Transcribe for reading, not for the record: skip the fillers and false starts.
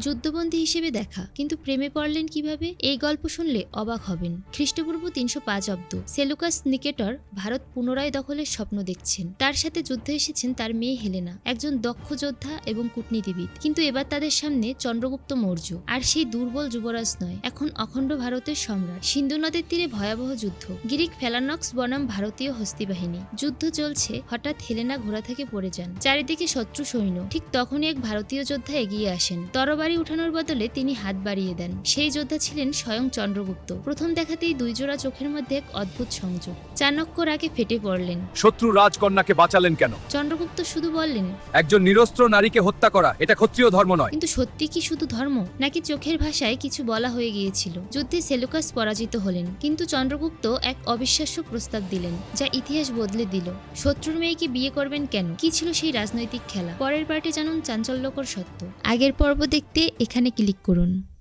যুদ্ধবন্দী হিসেবে দেখা, কিন্তু প্রেমে পড়লেন কিভাবে? এই গল্প শুনলে অবাক হবেন। খ্রিস্টপূর্ব 305 অব্দ সেলুকাস নিকেটর ভারত পুনরায় দখলের স্বপ্ন দেখছেন। তার সাথে যুদ্ধে এসেছেন তার মেয়ে হেলেনা, একজন দক্ষ যোদ্ধা এবং কূটনীতিবিদ। কিন্তু এবার তাদের সামনে চন্দ্রগুপ্ত মৌর্য, আর সেই দুর্বল যুবরাজ নয়, এখন অখণ্ড ভারতের সম্রাট। সিন্ধু নদের তীরে ভয়াবহ যুদ্ধ, গ্রিক ফেলানক্স বনাম ভারতীয় হস্তি বাহিনী। যুদ্ধ চলছে, হঠাৎ হেলেনা ঘোড়া থেকে পড়ে যান। চারিদিকে শত্রু সৈন্য। ঠিক তখনই এক ভারতীয় যোদ্ধা এগিয়ে আসেন। তরবারি উঠানোর বদলে তিনি হাত বাড়িয়ে দেন। সেই যোদ্ধা ছিলেন স্বয়ং চন্দ্রগুপ্ত। প্রথম দেখাতেই দুই জোড়া চোখের মধ্যে এক অদ্ভুত সংযোগ। চাণক্য রাগে ফেটে পড়লেন। শত্রু রাজকন্যাকে বাঁচালেন কেন? চন্দ্রগুপ্ত শুধু বললেন, একজন নিরস্ত্র নারীকে হত্যা করা এটা ক্ষত্রিয় ধর্ম নয়। কিন্তু সত্যি কি শুধু ধর্ম, নাকি চোখের ভাষায় কিছু বলা হয়ে গিয়েছিল? যুদ্ধে সেলুকাস পরাজিত হলেন, কিন্তু চন্দ্রগুপ্ত এক অবিশ্বাস্য প্রস্তাব দিলেন, যা ইতিহাস বদলে দিল। শত্রুর মেয়েকে বিয়ে করবেন কেন? কি ছিল সেই রাজনৈতিক খেলা? পরের পার্টে জানুন চাঞ্চল্যকর সত্য। আগের পর্ব দেখতে এখানে ক্লিক করুন।